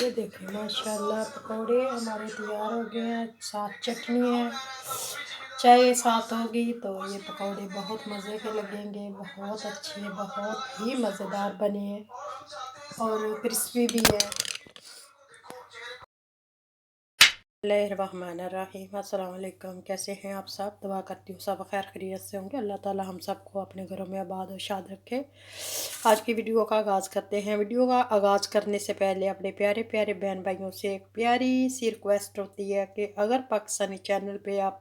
ये देखें माशाल्लाह पकौड़े हमारे तैयार हो गए हैं, साथ चटनी है, चाय साथ होगी तो ये पकौड़े बहुत मज़े के लगेंगे, बहुत अच्छे, बहुत ही मज़ेदार बने हैं और क्रिस्पी भी है। बिस्मिल्लाहिर्रहमानिर्रहीम, अस्सलाम वालेकुम। कैसे हैं आप सब? दुआ करती हूँ सब खैर खैरियत से होंगे। अल्लाह ताला हम सबको अपने घरों में आबाद और शाद रखे। आज की वीडियो का आगाज़ करते हैं। वीडियो का आगाज़ करने से पहले अपने प्यारे प्यारे बहन भाइयों से एक प्यारी सी रिक्वेस्ट होती है कि अगर पाकिस्तानी चैनल पे आप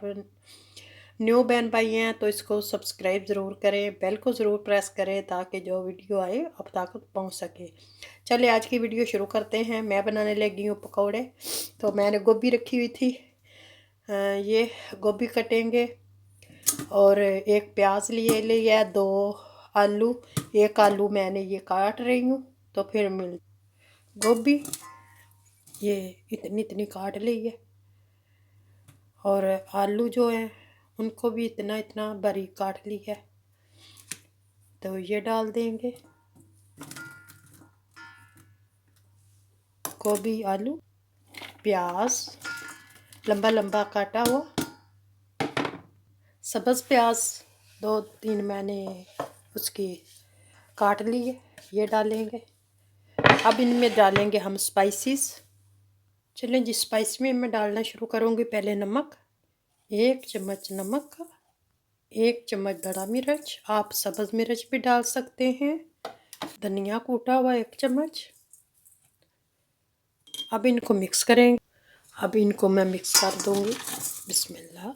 न्यू बहन भाई हैं तो इसको सब्सक्राइब ज़रूर करें, बेल को ज़रूर प्रेस करें ताकि जो वीडियो आए अब तक पहुंच सके। चलिए आज की वीडियो शुरू करते हैं। मैं बनाने लगी हूँ पकौड़े। तो मैंने गोभी रखी हुई थी, ये गोभी कटेंगे और एक प्याज लिए लिया, 2 आलू, एक आलू मैंने ये काट रही हूँ। तो फिर मिल गोभी ये इतनी इतनी काट ली है और आलू जो है उनको भी इतना इतना बारीक काट ली है। तो ये डाल देंगे, गोभी, आलू, प्याज लंबा लंबा काटा हुआ, सब्ज़ प्याज 2-3 मैंने उसकी काट ली है, ये डालेंगे। अब इनमें डालेंगे हम स्पाइसेस। चलें जी स्पाइस में मैं डालना शुरू करूँगी। पहले नमक, 1 चम्मच नमक का, 1 चम्मच बड़ा मिर्च, आप सब्ज़ मिर्च भी डाल सकते हैं, धनिया कूटा हुआ 1 चम्मच। अब इनको मिक्स करेंगे। अब इनको मैं मिक्स कर दूँगी, बिस्मिल्लाह।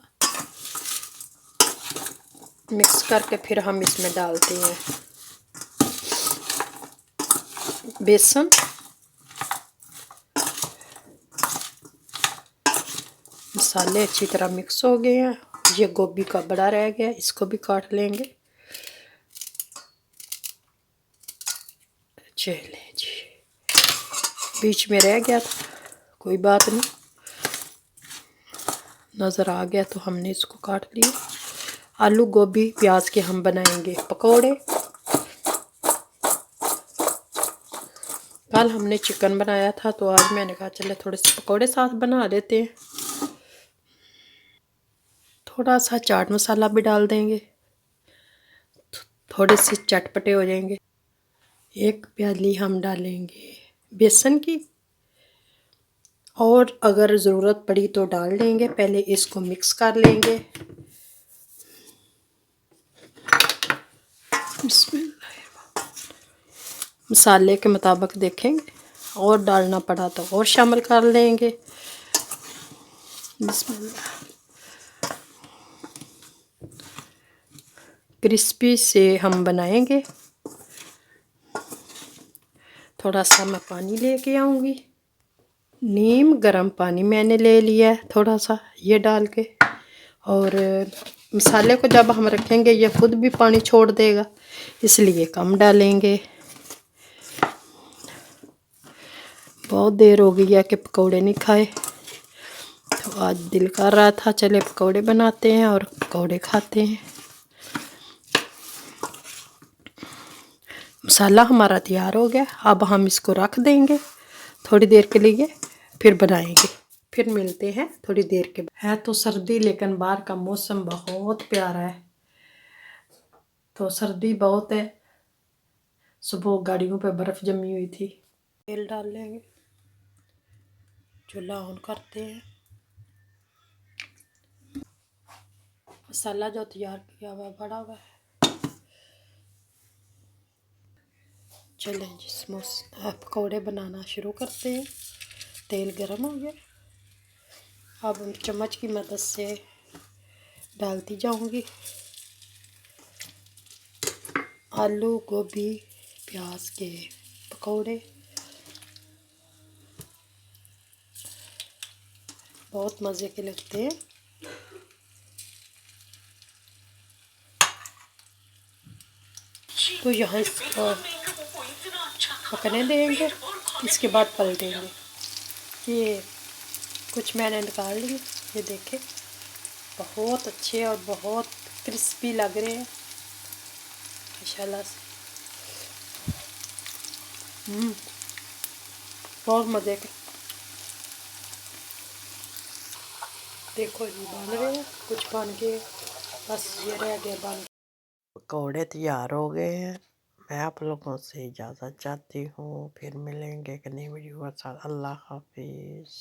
मिक्स करके फिर हम इसमें डालते हैं बेसन, मसाले अच्छी तरह मिक्स हो गए हैं। ये गोभी का बड़ा रह गया, इसको भी काट लेंगे। चले जी, बीच में रह गया था, कोई बात नहीं, नज़र आ गया तो हमने इसको काट लिया। आलू गोभी प्याज के हम बनाएंगे पकोड़े। कल हमने चिकन बनाया था तो आज मैंने कहा चले थोड़े से पकोड़े साथ बना देते हैं। थोड़ा सा चाट मसाला भी डाल देंगे, थोड़े से चटपटे हो जाएंगे। 1 प्याली हम डालेंगे बेसन की और अगर ज़रूरत पड़ी तो डाल देंगे। पहले इसको मिक्स कर लेंगे। मसाले के मुताबिक देखेंगे, और डालना पड़ा तो और शामिल कर लेंगे। बिस्मिल्लाह। क्रिस्पी से हम बनाएंगे। थोड़ा सा मैं पानी लेके आऊँगी, नीम गर्म पानी मैंने ले लिया है थोड़ा सा, ये डाल के। और मसाले को जब हम रखेंगे ये खुद भी पानी छोड़ देगा, इसलिए कम डालेंगे। बहुत देर हो गई है कि पकौड़े नहीं खाए, तो आज दिल कर रहा था चले पकौड़े बनाते हैं और पकौड़े खाते हैं। मसाला हमारा तैयार हो गया। अब हम इसको रख देंगे थोड़ी देर के लिए, फिर बनाएंगे। फिर मिलते हैं थोड़ी देर के बाद। है तो सर्दी लेकिन बाहर का मौसम बहुत प्यारा है, तो सर्दी बहुत है। सुबह गाड़ियों पे बर्फ़ जमी हुई थी। तेल डाल लेंगे, चूल्हा ऑन करते हैं। मसाला जो तैयार किया हुआ बड़ा हुआ है। चलें जी समोसे पकौड़े बनाना शुरू करते हैं। तेल गर्म हो गया, अब हम चम्मच की मदद से डालती जाऊंगी आलू गोभी प्याज के पकौड़े। बहुत मज़े के लगते हैं। तो यहाँ इसको पकने देंगे, इसके बाद पलटेंगे। ये कुछ मैंने निकाल लिए, ये देखें बहुत अच्छे और बहुत क्रिस्पी लग रहे हैं माशाल्लाह से। बहुत मज़े के। देखो जी बन रहे हैं, कुछ बन के बस ये रह गए बन। पकौड़े तैयार हो गए हैं। मैं आप लोगों से इजाज़त चाहती हूँ, फिर मिलेंगे एक नई वीडियो के साथ। अल्लाह हाफिज़।